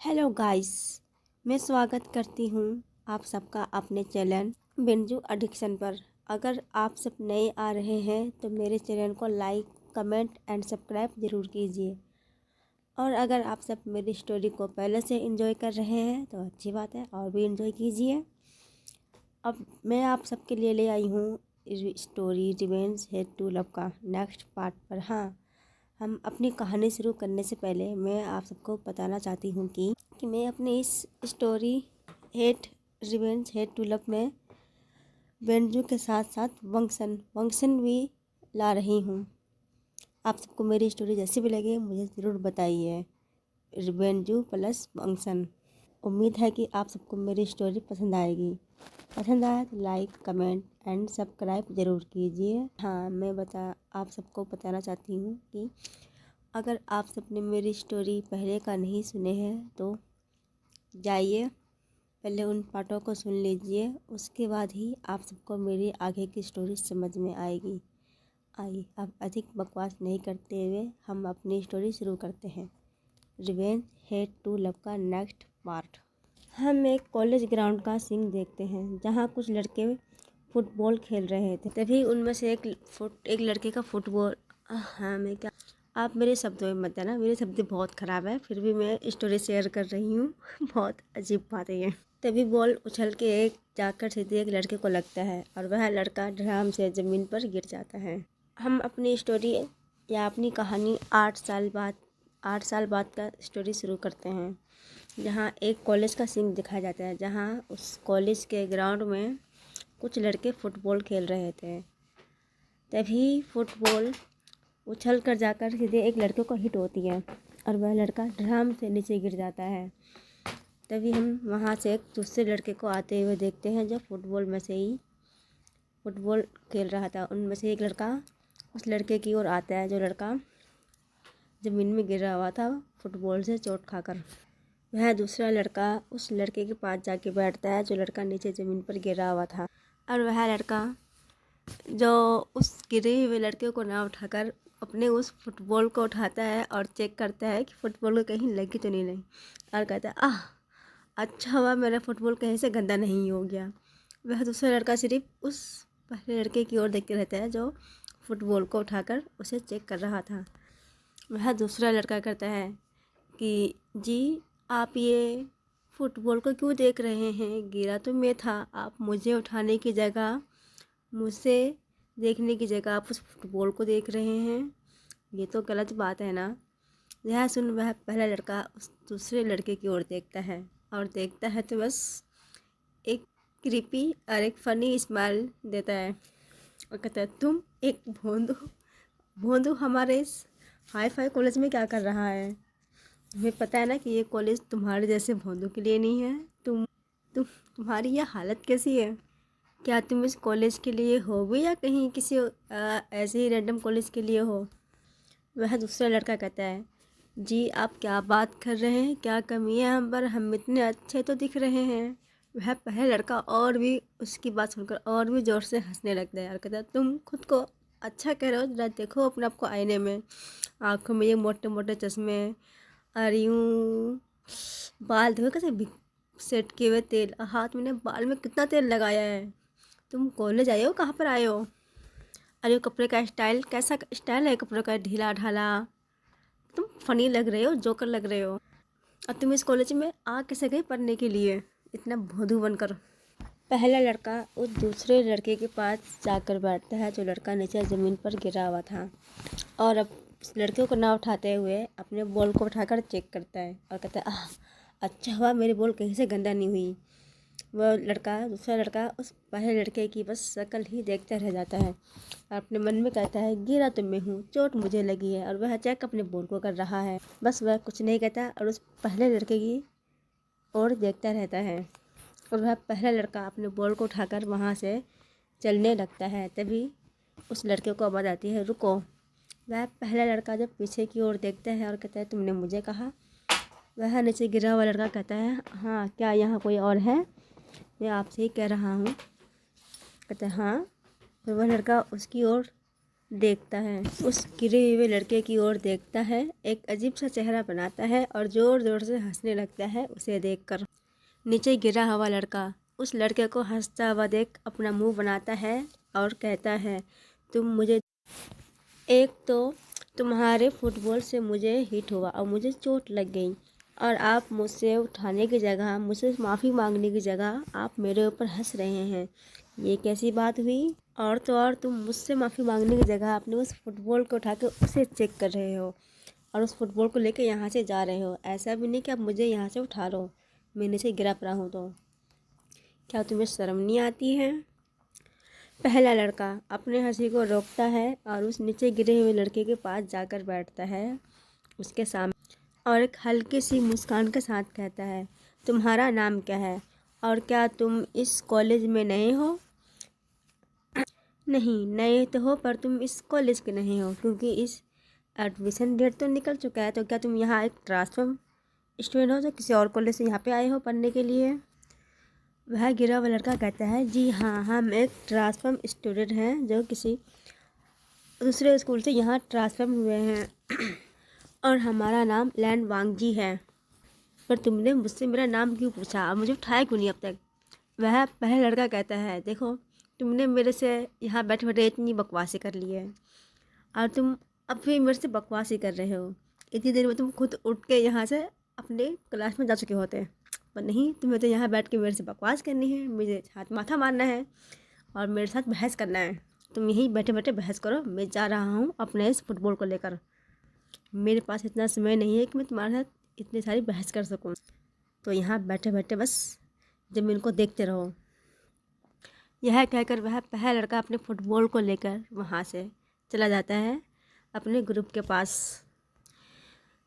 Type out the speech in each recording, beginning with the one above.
Hello guys, मैं स्वागत करती हूँ आप सबका अपने चैनल बिंजू एडिक्शन पर। अगर आप सब नए आ रहे हैं तो मेरे चैनल को लाइक, कमेंट एंड सब्सक्राइब ज़रूर कीजिए। और अगर आप सब मेरी स्टोरी को पहले से एंजॉय कर रहे हैं तो अच्छी बात है, और भी एंजॉय कीजिए। अब मैं आप सबके लिए ले आई हूँ story revenge hate to love का नेक्स्ट पार्ट पर। हाँ, हम अपनी कहानी शुरू करने से पहले मैं आप सबको बताना चाहती हूँ कि मैं अपनी इस story hate revenge hate to love में बेंजू के साथ साथ वंक्शन भी ला रही हूँ। आप सबको मेरी स्टोरी जैसी भी लगे मुझे ज़रूर बताइए। बेंजू प्लस वंक्शन। उम्मीद है कि आप सबको मेरी स्टोरी पसंद आएगी। पसंद आए तो लाइक, कमेंट एंड सब्सक्राइब ज़रूर कीजिए। हाँ, मैं आप सबको बताना चाहती हूँ कि अगर आप सबने मेरी स्टोरी पहले का नहीं सुने हैं तो जाइए पहले उन पार्टों को सुन लीजिए, उसके बाद ही आप सबको मेरी आगे की स्टोरी समझ में आएगी। आइए अब अधिक बकवास नहीं करते हुए हम अपनी स्टोरी शुरू करते हैं। रिवेंज हेट टू लव का नेक्स्ट पार्ट। हम एक कॉलेज ग्राउंड का सीन देखते हैं जहाँ कुछ लड़के फुटबॉल खेल रहे थे। तभी उनमें से एक लड़के का फुटबॉल, हाँ मैं क्या, आप मेरे शब्दों में मत आना, मेरे शब्द बहुत ख़राब है, फिर भी मैं स्टोरी शेयर कर रही हूँ। बहुत अजीब बात है ये। तभी बॉल उछल के जाकर सीधे एक लड़के को लगता है और वह लड़का ड्राम से ज़मीन पर गिर जाता है। हम अपनी स्टोरी या अपनी कहानी 8 साल बाद का स्टोरी शुरू करते हैं, जहाँ एक कॉलेज का सीन दिखाया जाता है, जहाँ उस कॉलेज के ग्राउंड में कुछ लड़के फुटबॉल खेल रहे थे। तभी फुटबॉल उछल कर जाकर सीधे एक लड़के को हिट होती है और वह लड़का ड्राम से नीचे गिर जाता है। तभी हम वहाँ से एक दूसरे लड़के को आते हुए देखते हैं जो फुटबॉल में से ही फुटबॉल खेल रहा था। उनमें से एक लड़का उस लड़के की ओर आता है जो लड़का ज़मीन में गिरा हुआ था फुटबॉल से चोट खाकर। वह दूसरा लड़का उस लड़के के पास जाके बैठता है जो लड़का नीचे ज़मीन पर गिरा हुआ था, और वह लड़का जो उस गिरे हुए लड़के को ना उठाकर अपने उस फुटबॉल को उठाता है और चेक करता है कि फुटबॉल को कहीं लगी तो नहीं और कहता है, आह अच्छा हुआ मेरा फुटबॉल कहीं से गंदा नहीं हो गया। वह दूसरा लड़का सिर्फ उस पहले लड़के की ओर देखते रहता है जो फुटबॉल को उठाकर उसे चेक कर रहा था। वह दूसरा लड़का कहता है कि जी, आप ये फुटबॉल को क्यों देख रहे हैं? गिरा तो मैं था, आप मुझे उठाने की जगह, मुझसे देखने की जगह आप उस फुटबॉल को देख रहे हैं। ये तो गलत बात है ना। यह सुन वह पहला लड़का उस दूसरे लड़के की ओर देखता है, और देखता है तो बस एक क्रीपी और एक फ़नी स्माइल देता है और कहता है, तुम एक भोंदू भोंदू हमारे इस हाई फाई कॉलेज में क्या कर रहा है? तुम्हें पता है ना कि ये कॉलेज तुम्हारे जैसे भोंदू के लिए नहीं है। तुम्हारी यह हालत कैसी है? क्या तुम इस कॉलेज के लिए हो भी या कहीं किसी ऐसे ही रैंडम कॉलेज के लिए हो? वह दूसरा लड़का कहता है, जी आप क्या बात कर रहे हैं? क्या कमी है हम पर? हम इतने अच्छे तो दिख रहे हैं। वह पहला लड़का और भी उसकी बात सुनकर और भी ज़ोर से हंसने लगता है और कहता है, तुम खुद को अच्छा कह रहे हो, जरा देखो अपने आपको आईने में। आँखों में ये मोटे मोटे चश्मे और यूँ बाल देखो कैसे सेट किए हुए तेल, और हाथ में बाल में कितना तेल लगाया है। तुम कॉलेज आए हो, कहाँ पर आए हो? अरे कपड़े का स्टाइल, कैसा स्टाइल है कपड़ों का, ढीला ढाला। तुम फनी लग रहे हो, जोकर लग रहे हो। और तुम इस कॉलेज में आ कैसे गए पढ़ने के लिए इतना भोंदू बनकर? पहला लड़का उस दूसरे लड़के के पास जाकर बैठता है जो लड़का नीचे ज़मीन पर गिरा हुआ था, और अब उस लड़के को ना उठाते हुए अपने बॉल को उठाकर चेक करता है और कहता है, आह अच्छा हुआ मेरी बॉल कहीं से गंदा नहीं हुई। वह दूसरा लड़का उस पहले लड़के की बस शक्ल ही देखता रह जाता है और अपने मन में कहता है, गिरा तो मैं हूँ, चोट मुझे लगी है। और वह चेक अपने बॉल को कर रहा है, बस वह कुछ नहीं कहता और उस पहले लड़के की ओर देखता रहता है। और वह पहला लड़का अपने बॉल को उठाकर वहाँ से चलने लगता है। तभी उस लड़के को आवाज़ आती है, रुको। वह पहला लड़का जब पीछे की ओर देखता है और कहता है, तुमने मुझे कहा? वह नीचे गिरा हुआ लड़का कहता है, हाँ क्या यहाँ कोई और है? मैं आपसे ही कह रहा हूँ। कहता है हाँ। फिर वह लड़का उसकी ओर देखता है, उस गिरे हुए लड़के की ओर देखता है, एक अजीब सा चेहरा बनाता है और ज़ोर ज़ोर से हंसने लगता है उसे देखकर। नीचे गिरा हुआ लड़का उस लड़के को हंसता हुआ देख अपना मुंह बनाता है और कहता है, तुम मुझे, एक तो तुम्हारे फुटबॉल से मुझे हिट हुआ और मुझे चोट लग गई, और आप मुझसे उठाने की जगह, मुझसे माफ़ी मांगने की जगह आप मेरे ऊपर हंस रहे हैं। ये कैसी बात हुई? और तो और तुम मुझसे माफ़ी मांगने की जगह आपने उस फुटबॉल को उठा के उसे चेक कर रहे हो और उस फुटबॉल को लेकर यहाँ से जा रहे हो। ऐसा भी नहीं कि आप मुझे यहाँ से उठा लो, मैं नीचे गिरा पड़ा हूँ तो। क्या तुम्हें शर्म नहीं आती है? पहला लड़का अपने हंसी को रोकता है और उस नीचे गिरे हुए लड़के के पास जाकर बैठता है उसके सामने, और एक हल्की सी मुस्कान के साथ कहता है, तुम्हारा नाम क्या है और क्या तुम इस कॉलेज में नए हो? नहीं, नए तो हो पर तुम इस कॉलेज के नहीं हो, क्योंकि इस एडमिशन डेट तो निकल चुका है। तो क्या तुम यहाँ एक ट्रांसफर स्टूडेंट हो जो किसी और कॉलेज से यहाँ पे आए हो पढ़ने के लिए? वह गिरा हुआ लड़का कहता है, जी हाँ, हम एक ट्रांसफर स्टूडेंट हैं जो किसी दूसरे स्कूल से यहाँ ट्रांसफर हुए हैं और हमारा नाम लैन वांगजी है। पर तुमने मुझसे मेरा नाम क्यों पूछा और मुझे उठाया क्यों नहीं अब तक? वह पहला लड़का कहता है, देखो, तुमने मेरे से यहाँ बैठे बैठे इतनी बकवासी कर ली है और तुम अब भी मेरे से बकवासी कर रहे हो। इतनी देर में तुम खुद उठ के यहाँ से अपने क्लास में जा चुके होते, पर नहीं, तुम्हें तो यहाँ बैठ के मेरे से बकवास करनी है, मुझे हाथ माथा मारना है और मेरे साथ बहस करना है। तुम यहीं बैठे बैठे बहस करो, मैं जा रहा हूँ अपने इस फुटबॉल को लेकर। मेरे पास इतना समय नहीं है कि मैं तुम्हारे साथ इतनी सारी बहस कर सकूँ। तो यहाँ बैठे बैठे बस ज़मीन को देखते रहो। यह कहकर वह पहला लड़का अपने फुटबॉल को लेकर वहाँ से चला जाता है अपने ग्रुप के पास।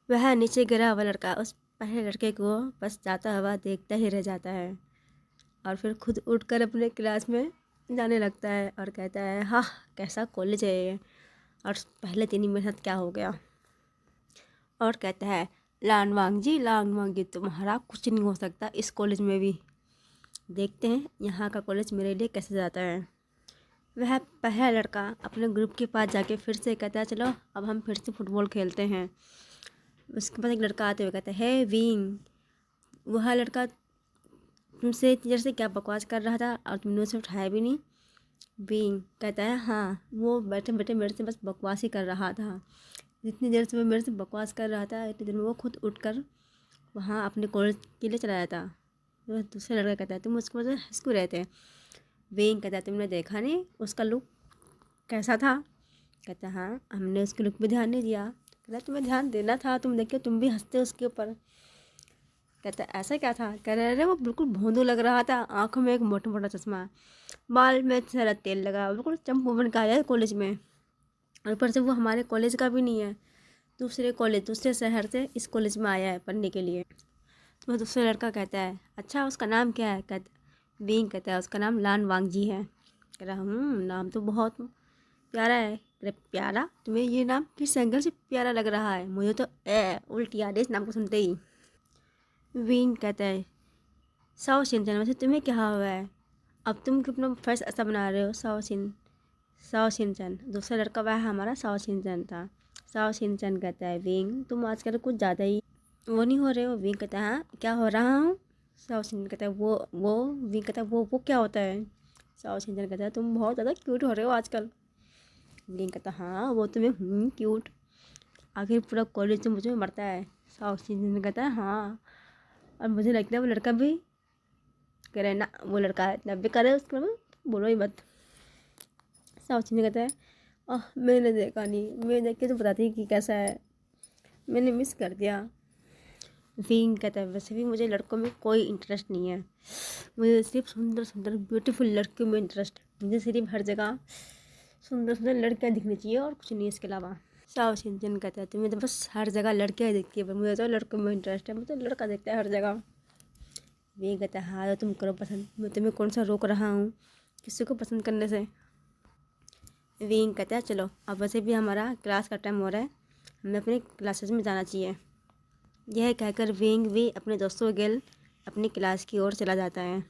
वह नीचे गिरा हुआ लड़का उस पहले लड़के को बस जाता हुआ देखता ही रह जाता है और फिर खुद उठकर अपने क्लास में जाने लगता है और कहता है, हाँ, कैसा कॉलेज है ये, और पहले दिन ही मेरे साथ क्या हो गया। और कहता है, लान वांग जी, तुम्हारा कुछ नहीं हो सकता इस कॉलेज में भी। देखते हैं यहाँ का कॉलेज मेरे लिए कैसे जाता है। वह पहला लड़का अपने ग्रुप के पास जाके फिर से कहता है, चलो अब हम फिर से फुटबॉल खेलते हैं। उसके पास एक लड़का आते हुए कहता है, विंग, वह लड़का तुमसे इतनी देर से क्या बकवास कर रहा था और तुमने उसे उठाया भी नहीं? विंग कहता है, हाँ, वो बैठे बैठे मेरे से बस बकवास ही कर रहा था। जितनी देर से वो मेरे से बकवास कर रहा था इतनी देर में वो खुद उठकर वहाँ अपने कॉलेज के लिए चला जाता। तो दूसरा लड़का कहता है, तुम उसको वजह हंस क्यों रहे थे? विंग कहता है, तुमने देखा नहीं उसका लुक कैसा था? कहता है, हाँ, हमने उसके लुक पे ध्यान नहीं दिया। कहता है, तुम्हें ध्यान देना था, तुम देखो तुम भी हंसते उसके ऊपर। कहता है, ऐसा क्या था? कह रहे, अरे वो बिल्कुल भोंदू लग रहा था, आँखों में एक मोटा मोटा चश्मा, बाल में सारा तेल लगा, बिल्कुल चंपू बन के आया है कॉलेज में। और ऊपर से वो हमारे कॉलेज का भी नहीं है, दूसरे कॉलेज, दूसरे शहर से इस कॉलेज में आया है पढ़ने के लिए। तो वह दूसरा लड़का कहता है, अच्छा, उसका नाम क्या है? कहता विंग कहता है, उसका नाम लान वांगजी है। कह रहा, नाम तो बहुत प्यारा है। अरे प्यारा? तुम्हें ये नाम किस एंगल से प्यारा लग रहा है? मुझे तो उल्टी आ रही इस नाम को सुनते ही। विंग कहता है, साओ शिनचैन, वैसे तुम्हें क्या हुआ है? अब तुम क्यों अपना फेस ऐसा बना रहे हो? साओ शिनचैन, दूसरा लड़का वह हमारा साओ शिनचैन था। साओ शिनचैन कहता है, विंग, तुम आजकल कुछ ज़्यादा ही वो नहीं हो रहे हो? विंग कहता है, हाँ, क्या हो रहा हूँ? साओ शिनचैन कहता है, वो विंग कहता है, वो क्या होता है? साओ शिनचैन कहता है, तुम बहुत ज़्यादा क्यूट हो रहे हो आजकल। विंग कहता है, हाँ, वो तो मैं क्यूट, आखिर पूरा कॉलेज तो मुझे में मरता है। साओ शिनचैन कहता है, हाँ, और मुझे लगता है वो लड़का भी कह रहे ना, वो लड़का है इतना बेकार है, उसके में बोलो ही मत। साउची ने कहता है, मैंने देखा नहीं, मैं देख के तो बताती कि कैसा है, मैंने मिस कर दिया। विंग कहता है, वैसे भी मुझे लड़कों में कोई इंटरेस्ट नहीं है, मुझे सिर्फ सुंदर सुंदर ब्यूटीफुल लड़कियों में इंटरेस्ट है। मुझे सिर्फ हर जगह सुंदर सुंदर लड़कियाँ दिखनी चाहिए और कुछ नहीं इसके अलावा। साओ शिनचैन कहता है, तुम्हें तो बस हर जगह लड़कियाँ दिखती है, पर मुझे तो लड़कों में इंटरेस्ट है, मुझे तो लड़का दिखता है हर जगह। विंग कहता है, हाँ, तो तुम करो पसंद, मैं तुम्हें कौन सा रोक रहा हूँ किसी को पसंद करने से। विंग कहता है, चलो अब वैसे भी हमारा क्लास का टाइम हो रहा है, हमें अपने क्लासेस में जाना चाहिए। यह कहकर विंग भी अपने दोस्तों के गिल अपनी क्लास की ओर चला जाता है।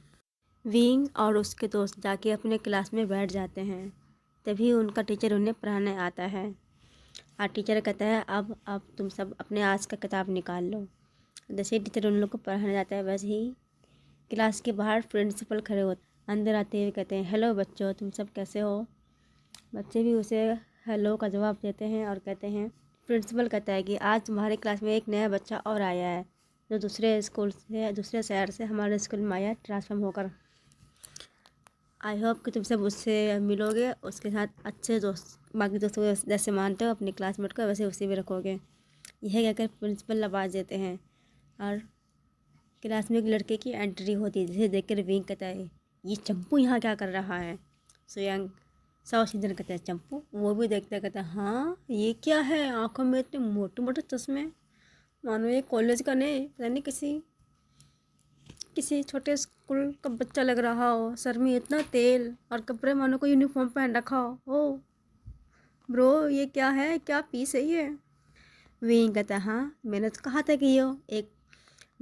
विंग और उसके दोस्त जाके अपने क्लास में बैठ जाते हैं। तभी उनका टीचर उन्हें पढ़ाने आता है। और टीचर कहता है अब तुम सब अपने आज का किताब निकाल लो। जैसे ही टीचर उन लोग को पढ़ाने जाता है वैसे ही क्लास के बाहर प्रिंसिपल खड़े होते, अंदर आते हुए कहते हैं, हेलो बच्चों, तुम सब कैसे हो। बच्चे भी उसे हेलो का जवाब देते हैं और कहते हैं, प्रिंसिपल कहता है कि आज तुम्हारे क्लास में एक नया बच्चा और आया है जो दूसरे शहर से हमारे स्कूल में आया ट्रांसफॉर्म होकर। आई होप कि तुम सब उससे मिलोगे, उसके साथ अच्छे दोस्त, बाकी दोस्तों को जैसे मानते हो अपने क्लासमेट को वैसे उसे भी रखोगे। यह कहकर प्रिंसिपल आवाज़ देते हैं और क्लास में एक लड़के की एंट्री होती है, जिसे देखकर विंग कहता है, ये चंपू यहाँ क्या कर रहा है। स्वयं साउथ इंडियन कहता है, चंपू। वो भी देखता है, कहता है, हाँ ये क्या है, आंखों में इतने मोटे मोटे चश्मे, मानो ये कॉलेज का नहीं, पता नहीं किसी छोटे स्कूल का बच्चा लग रहा हो। सर में इतना तेल और कपड़े मानो को यूनिफॉर्म पहन रखा हो। ओ ब्रो, ये क्या है, क्या पीस है ये। विंग कहता है, हाँ मैंने तो कहा था कि ये एक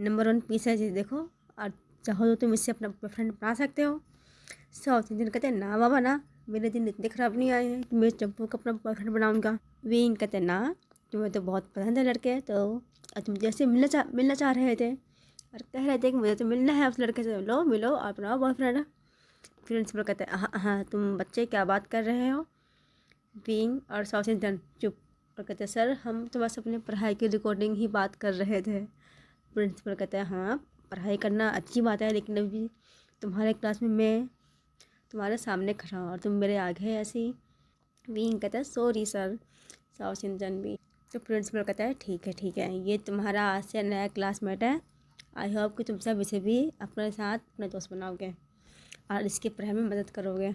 नंबर 1 पीस है, जिसे देखो और चाहो तो तुम इससे अपना बॉयफ्रेंड बना सकते हो। साउथ इंडियन कहते हैं, ना बाबा ना, मेरे दिन इतने ख़राब नहीं आए हैं कि मैं चंपू का अपना बॉयफ्रेंड बनाऊंगा। विंग कहते हैं, ना तुम्हें तो बहुत पसंद है लड़के, तो तुम जैसे मिलना चाह रहे थे और कह रहे थे कि मुझे तो मिलना है उस लड़के से, लो मिलो और बनाओ बॉयफ्रेंड। प्रिंसिपल कहते हैं, हाँ हाँ तुम बच्चे क्या बात कर रहे हो। विंग और साउथ इंडियन चुप और कहते हैं, सर हम तो बस अपनी पढ़ाई की रिकॉर्डिंग ही बात कर रहे थे। प्रिंसिपल कहता है, हाँ पढ़ाई करना अच्छी बात है, लेकिन अभी तुम्हारे क्लास में मैं तुम्हारे सामने खड़ा हूँ और तुम मेरे आगे है ऐसी। विंग कहता है, सॉरी सर। साउथ इंडियन भी। तो प्रिंसिपल कहता है, ठीक है, ये तुम्हारा आज से नया क्लासमेट है। आई होप कि तुम सब इसे भी अपने साथ अपने दोस्त बनाओगे और इसके पढ़ाई में मदद करोगे।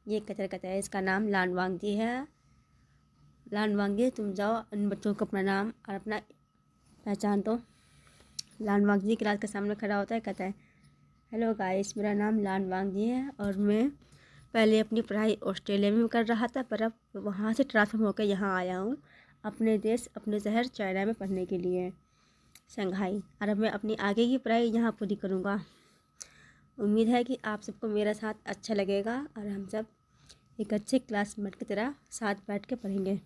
ये कहता है, इसका नाम लानवांग है। लानवांग, तुम जाओ इन बच्चों को अपना नाम और अपना पहचान दो। लानवांग क्लास के सामने खड़ा होता है, कहता है, हेलो गाइस, मेरा नाम लानवांग है और मैं पहले अपनी पढ़ाई ऑस्ट्रेलिया में कर रहा था, पर अब वहाँ से ट्रांसफर होकर यहाँ आया हूँ अपने देश, अपने शहर चाइना में पढ़ने के लिए, शंघाई। और अब मैं अपनी आगे की पढ़ाई यहाँ पूरी करूँगा। उम्मीद है कि आप सबको मेरा साथ अच्छा लगेगा और हम सब एक अच्छे क्लासमेट की तरह साथ बैठ के पढ़ेंगे।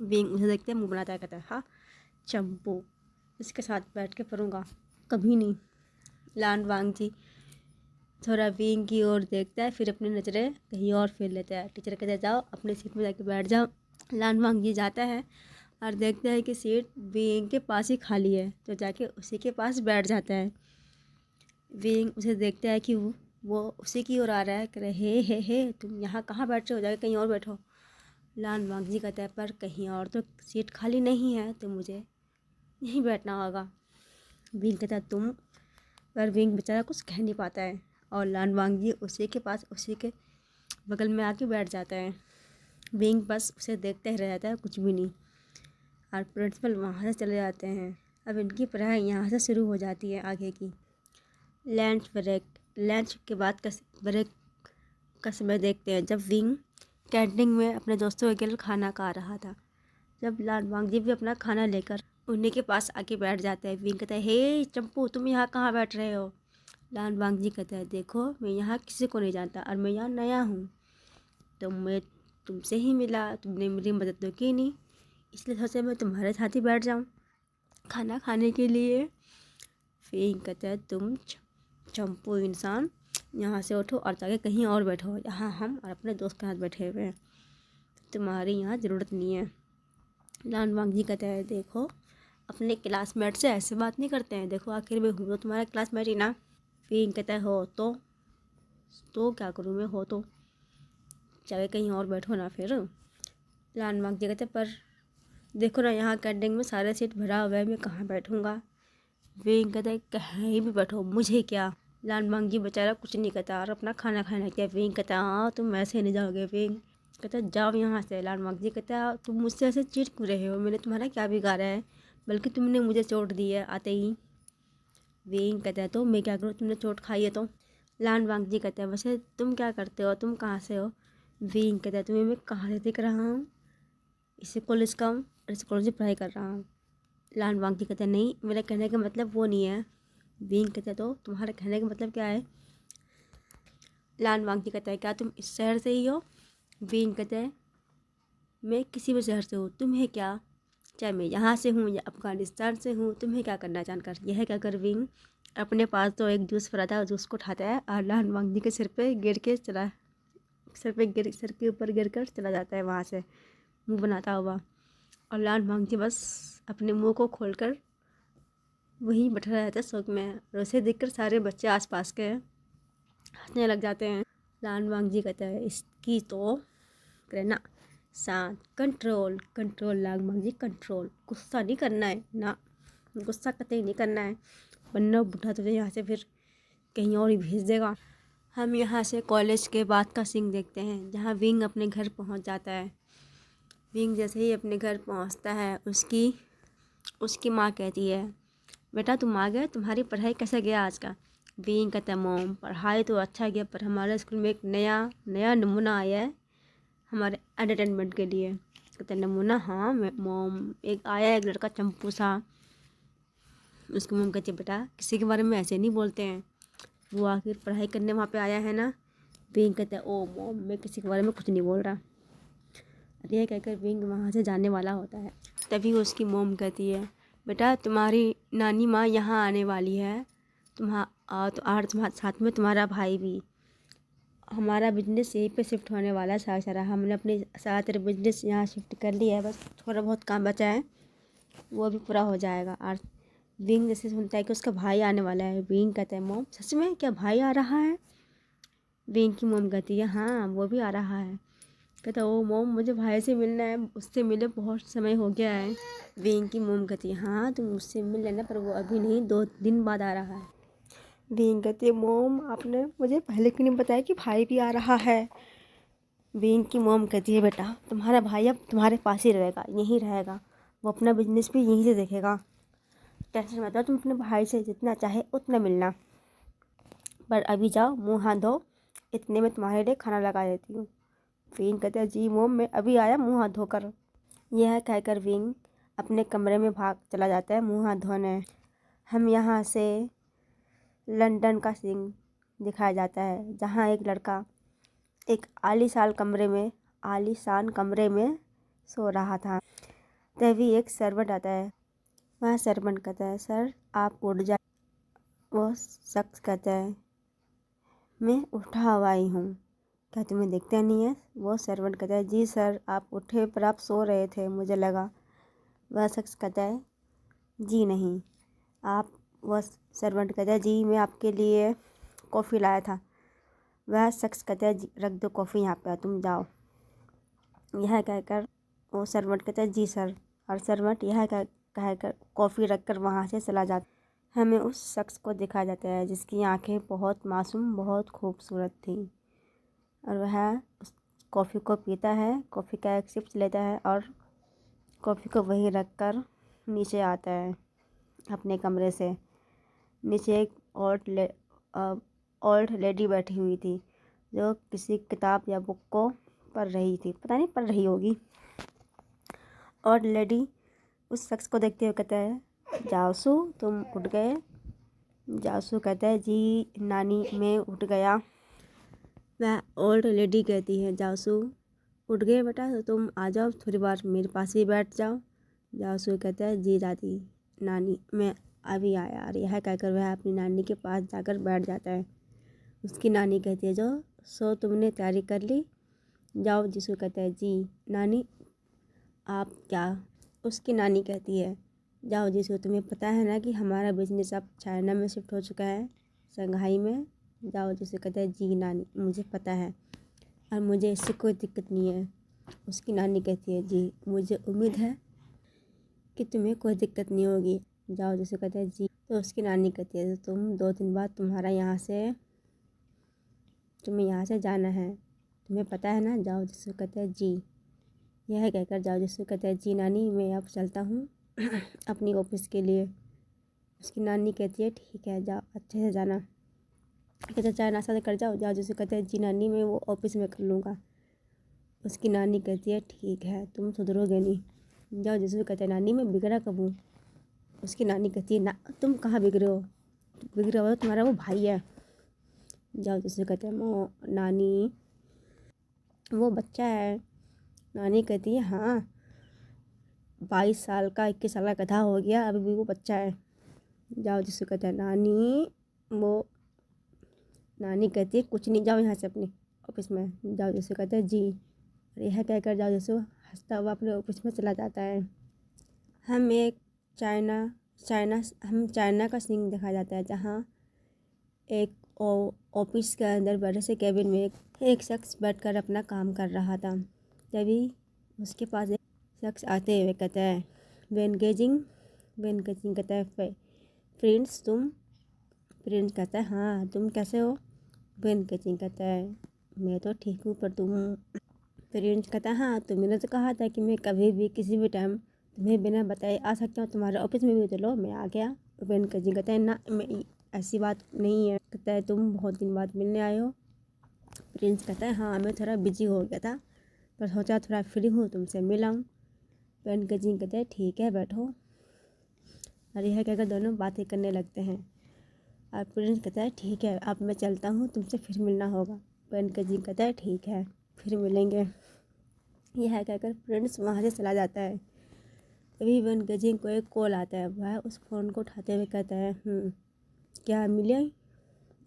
विंग उसे देखते मुँह बनाता है, कहता है, हाँ चंपू, इसके साथ बैठ के पढ़ूँगा, कभी नहीं। लानवांग थोड़ा विंग की ओर देखता है, फिर अपनी नज़रें कहीं और फेर लेता है। टीचर कहते, जाओ अपनी सीट में जाके बैठ जाओ। लानवांग जाता है और देखता है कि सीट विंग के पास ही खाली है, तो जाके उसी के पास बैठ जाता है। विंग उसे देखता है कि वो उसी की ओर आ रहा है, कह रहे, हे तुम यहाँ कहाँ बैठ रहे हो, जाके कहीं और बैठो। लानवांग कहता है, पर कहीं और तो सीट खाली नहीं है, तो मुझे यहीं बैठना होगा। विंग कहता है, तुम, पर विंग बेचारा कुछ कह नहीं पाता है और लानवांग उसी के पास, उसी के बगल में आके बैठ जाता है। विंग बस उसे देखते ही रह जाता है, कुछ भी नहीं। और प्रिंसिपल वहाँ से चले जाते हैं। अब इनकी पढ़ाई यहाँ से शुरू हो जाती है आगे की। Lunch break. लंच के बाद का ब्रेक का समय देखते हैं, जब विंग कैंटीन में अपने दोस्तों के लिए खाना खा रहा था। जब लानवांग भी अपना खाना लेकर उन्हीं के पास आके बैठ जाता है। विंग कहता है, हे चंपू, तुम यहाँ कहाँ बैठ रहे हो। लानवांग कहता है, देखो मैं यहाँ किसी को नहीं जानता और मैं यहाँ नया हूँ, तो मैं तुमसे ही मिला, तुमने मेरी मदद तो की नहीं, इसलिए सोचा मैं तुम्हारे साथ ही बैठ जाऊँ खाना खाने के लिए। विंग कहता है, तुम चंपू इंसान, यहाँ से उठो और जाके कहीं और बैठो, यहाँ हम और अपने दोस्त के साथ बैठे हुए हैं, तुम्हारी यहाँ ज़रूरत नहीं है। लानवांग कहता है, देखो अपने क्लासमेट से ऐसे बात नहीं करते हैं, देखो आखिर में हूँ तो तुम्हारा क्लासमेट ही ना। विंग कहता है, हो तो क्या करूँ मैं, हो तो जाके कहीं और बैठो ना फिर। लानवांग कहते, पर देखो ना यहाँ कैंटीन में सारे सीट भरा हुआ है, मैं कहाँ बैठूँगा। विंग कहता है, कहीं भी बैठो, मुझे क्या। लानवांग बेचारा कुछ नहीं कहता और अपना खाना खाना क्या। विंग कहता है, हाँ तुम ऐसे नहीं जाओगे। विंग कहता है, जाओ यहाँ से। लानवांग कहता है, तुम मुझसे ऐसे चीट क्यों रहे हो, मैंने तुम्हारा क्या बिगाड़ा है, बल्कि तुमने मुझे चोट दी है आते ही। विंग कहता है, तो मैं क्या करूँ, तुमने चोट खाई है तो। लानवांग कहता है, वैसे तुम क्या करते हो, तुम कहाँ से हो। विंग कहता है, तुम्हें मैं कहाँ से दिख रहा हूँ, इसी कॉलेज का हूँ और इस कॉलेज में पढ़ाई कर रहा हूँ। लानवांग कहता है, नहीं मेरा कहने का मतलब वो नहीं है। विंग कहता है, तो तुम्हारा कहने का मतलब क्या है। लानवांग कहता है, क्या तुम इस शहर से ही हो। विंग कहता है मैं किसी भी शहर से हूँ, तुम्हें क्या, चाहे मैं यहाँ से हूँ या अफ़गानिस्तान से हूँ, तुम्हें क्या करना जानकर। यह कहकर विंग अपने पास तो एक जूस पड़ा था, जूस को उठाता है और लान वांग जी के सिर के ऊपर गिर कर चला जाता है वहाँ से मुंह बनाता हुआ। और लान वांग जी बस अपने मुंह को खोलकर वहीं बैठा रहता है शौक में। और उसे देखकर सारे बच्चे आसपास के हंसने लग जाते हैं। लान वांग जी कहता है इसकी तो रहना शांत, कंट्रोल कंट्रोल लान वांग जी कंट्रोल, गुस्सा नहीं करना है ना, गुस्सा कतई नहीं करना है, वरना बुढ़ा तुझे यहाँ से फिर कहीं और ही भेज देगा। हम यहाँ से कॉलेज के बाद का सीन देखते हैं जहाँ विंग अपने घर पहुँच जाता है। विंग जैसे ही अपने घर पहुँचता है उसकी माँ कहती है बेटा तुम आ गए, तुम्हारी पढ़ाई कैसा गया आज का। विंग कहता है मॉम पढ़ाई तो अच्छा गया, पर हमारे स्कूल में एक नया नमूना आया है हमारे एंटरटेनमेंट के लिए। कहते हैं नमूना, हाँ मॉम एक आया है, एक लड़का चंपू सा। उसकी मॉम कहती है बेटा किसी के बारे में ऐसे नहीं बोलते हैं, वो आखिर पढ़ाई करने वहाँ पे आया है ना। विंग कहता है ओ मॉम मैं किसी के बारे में कुछ नहीं बोल रहा। यह कहकर विंग वहाँ से जाने वाला होता है। तभी उसकी मॉम कहती है बेटा तुम्हारी नानी माँ यहाँ आने वाली है, तुम्हारे साथ में तुम्हारा भाई भी। हमारा बिजनेस यहीं पे शिफ्ट होने वाला है सारा हमने अपनी ज़्यादातर बिजनेस यहाँ शिफ्ट कर लिया है, बस थोड़ा बहुत काम बचा है वो भी पूरा हो जाएगा। और विंग जैसे सुनता है कि उसका भाई आने वाला है, विंग कहता है मॉम सच में क्या भाई आ रहा है। विंग की मॉम कहती है हाँ वो भी आ रहा है। कहता ओ मॉम मुझे भाई से मिलना है, उससे मिले बहुत समय हो गया है। विंग की मॉम कहती है हाँ तुम उससे मिल लेना, पर वो अभी नहीं 2 दिन बाद आ रहा है। विंग कहती है मॉम आपने मुझे पहले क्यों नहीं बताया कि भाई भी आ रहा है। विंग की मॉम कहती है बेटा तुम्हारा भाई अब तुम्हारे पास ही रहेगा, यहीं रहेगा, वो अपना बिजनेस भी यहीं से देखेगा, टेंशन मत लो, तुम अपने भाई से जितना चाहे उतना मिलना, पर अभी जाओ मुँह हाथ धो, इतने में तुम्हारे लिए खाना लगा देती हूँ। विंग कहता है जी मॉम मैं अभी आया मुँह हाथ धोकर। यह कहकर विंग अपने कमरे में भाग चला जाता है मुँह हाथ धोने। हम यहाँ से लंदन का सीन दिखाया जाता है जहाँ एक लड़का एक आलीशान कमरे में सो रहा था। तभी एक सर्वेंट आता है। वह सर्वेंट कहता है सर आप उठ जाए। वो शख्स कहता है मैं उठा हुआ ही हूँ, क्या तुम्हें दिखता नहीं है। वो सर्वेंट कहता है जी सर आप उठे पर आप सो रहे थे मुझे लगा। वह शख्स कहता है जी नहीं आप। वह सर्वेंट कहता है जी मैं आपके लिए कॉफ़ी लाया था। वह शख्स कहता है रख दो कॉफ़ी यहाँ पे, तुम जाओ। यह कहकर वो सर्वेंट कहता है जी सर, और सर्वेंट यह कहकर कॉफ़ी रख कर वहाँ से चला जाता। हमें उस शख्स को दिखाया जाता है जिसकी आंखें बहुत मासूम बहुत खूबसूरत थी, और वह उस कॉफ़ी को पीता है, कॉफ़ी का एक सिप लेता है और कॉफ़ी को वहीं रख कर नीचे आता है अपने कमरे से। नीचे एक ओल्ड लेडी बैठी हुई थी जो किसी किताब या बुक को पढ़ रही थी, पता नहीं पढ़ रही होगी। और लेडी उस शख्स को देखते हुए कहता है जासू तुम उठ गए। जासू कहता है जी नानी मैं उठ गया। वह ओल्ड लेडी कहती है जासू उठ गए बेटा तो तुम आ जाओ थोड़ी बार मेरे पास ही बैठ जाओ। जासू कहता है जी दादी नानी मैं अभी आया। और यह कहकर वह अपनी नानी के पास जाकर बैठ जाता है। उसकी नानी कहती है जो सो तुमने तैयारी कर ली, जाओ। जिसको कहता है जी नानी आप क्या। उसकी नानी कहती है जाओ जिसको तुम्हें पता है ना कि हमारा बिजनेस अब चाइना में शिफ्ट हो चुका है, शंघाई में। जाओ जिसको कहता है जी नानी मुझे पता है और मुझे इससे कोई दिक्कत नहीं है। उसकी नानी कहती है जी मुझे उम्मीद है कि तुम्हें कोई दिक्कत नहीं होगी, जाओ जिसको कहता है जी। तो उसकी नानी कहती है तुम 2 दिन बाद तुम्हें यहाँ से जाना है, तुम्हें पता है ना, जाओ जिसको कहता है जी। यह कहकर जाओ जिसको कहता है जी नानी मैं अब चलता हूँ अपनी ऑफिस के लिए। उसकी नानी कहती है ठीक है जाओ अच्छे से जाना। कहते चाय नाश्ता कर जाओ। जाओ जिसको कहते हैं जी नानी मैं वो ऑफिस में कर लूँगा। उसकी नानी कहती है ठीक है तुम सुधरोगे नहीं। जाओ जिसको कहते हैं नानी मैं बिगड़ा कब हूँ। उसकी नानी कहती है ना तुम कहाँ बिगड़े हो, बिगड़ा हुआ तुम्हारा वो भाई है। जाओ जिसको कहते हैं नानी वो बच्चा है। नानी कहती है हाँ, 22 साल का 21 साल का गधा हो गया, अभी भी वो बच्चा है। जाओ जिसको कहता है नानी, वो नानी कहती है कुछ नहीं, जाओ यहाँ से अपने ऑफिस में। जाओ जिसको कहता है जी, और यह कहकर जाओ जिसको हंसता हुआ अपने ऑफिस में चला जाता है। हम एक चाइना चाइना हम चाइना का सीन दिखाया जाता है, जहाँ एक ऑफिस के अंदर बड़े से केबिन में एक शख्स बैठकर अपना काम कर रहा था। तभी उसके पास एक शख्स आते हुए कहता है वेन गेजिंग कहता है फ्रेंड्स तुम। फ्रेंड्स कहता है हाँ तुम कैसे हो। वेन गेजिंग कहता है मैं तो ठीक हूँ, पर तुम। फ्रेंड्स कहता है हाँ तुमने तो कहा था कि मैं कभी भी किसी भी टाइम तुम्हें बिना बताए आ सकता हूँ तुम्हारे ऑफिस में भी, तो लो मैं आ गया। वेन गेजिंग कहता है ना, मैं ऐसी बात नहीं है। कहता है तुम बहुत दिन बाद मिलने आए हो। प्रिंस कहता है हाँ मैं थोड़ा बिजी हो गया था, पर सोचा थोड़ा फ्री हूँ तुमसे मिलाऊँ। वेन गेजिंग कहता है ठीक है बैठो। और यह कहकर दोनों बातें करने लगते हैं। और प्रिंस कहता है ठीक है अब मैं चलता हूँ, तुमसे फिर मिलना होगा। वेन गेजिंग कहता है ठीक है फिर मिलेंगे। यह कहकर प्रिंस वहाँ से चला जाता है। तभी वेन गेजिंग को एक कॉल आता है। वह उस फ़ोन को उठाते हुए कहता है क्या मिले।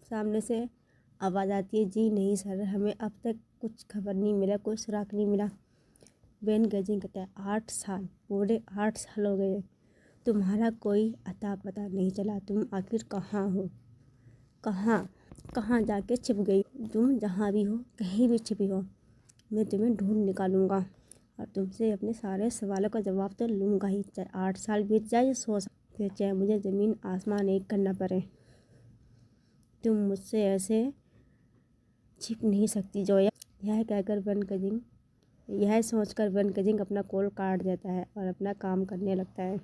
सामने से आवाज़ आती है जी नहीं सर, हमें अब तक कुछ खबर नहीं मिला, कोई सुराग नहीं मिला। वेन गेजिंग कहता है 8 साल, पूरे 8 साल हो गए, तुम्हारा कोई अता पता नहीं चला, तुम आखिर कहाँ हो, कहाँ कहाँ जाके छिप गई। तुम जहाँ भी हो, कहीं भी छिपी हो, मैं तुम्हें ढूंढ निकालूंगा और तुमसे अपने सारे सवालों का जवाब तो लूँगा ही, चाहे 8 साल बीत जाए या 100 साल, फिर चाहे मुझे ज़मीन आसमान एक करना पड़े, तुम मुझसे ऐसे छिप नहीं सकती जोया। यह कहकर यह सोचकर वेन गेजिंग अपना कॉल काट देता है और अपना काम करने लगता है।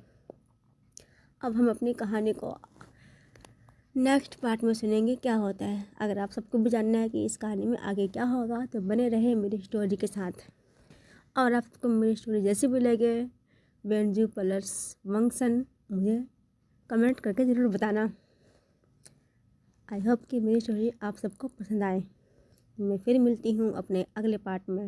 अब हम अपनी कहानी को नेक्स्ट पार्ट में सुनेंगे क्या होता है। अगर आप सबको भी जानना है कि इस कहानी में आगे क्या होगा तो बने रहे मेरी स्टोरी के साथ। और आपको मेरी स्टोरी जैसी भी लगे, वेंजू पलर्स वंगसन, मुझे कमेंट करके ज़रूर बताना। आई होप कि मेरी स्टोरी आप सबको पसंद आए। मैं फिर मिलती हूँ अपने अगले पार्ट में।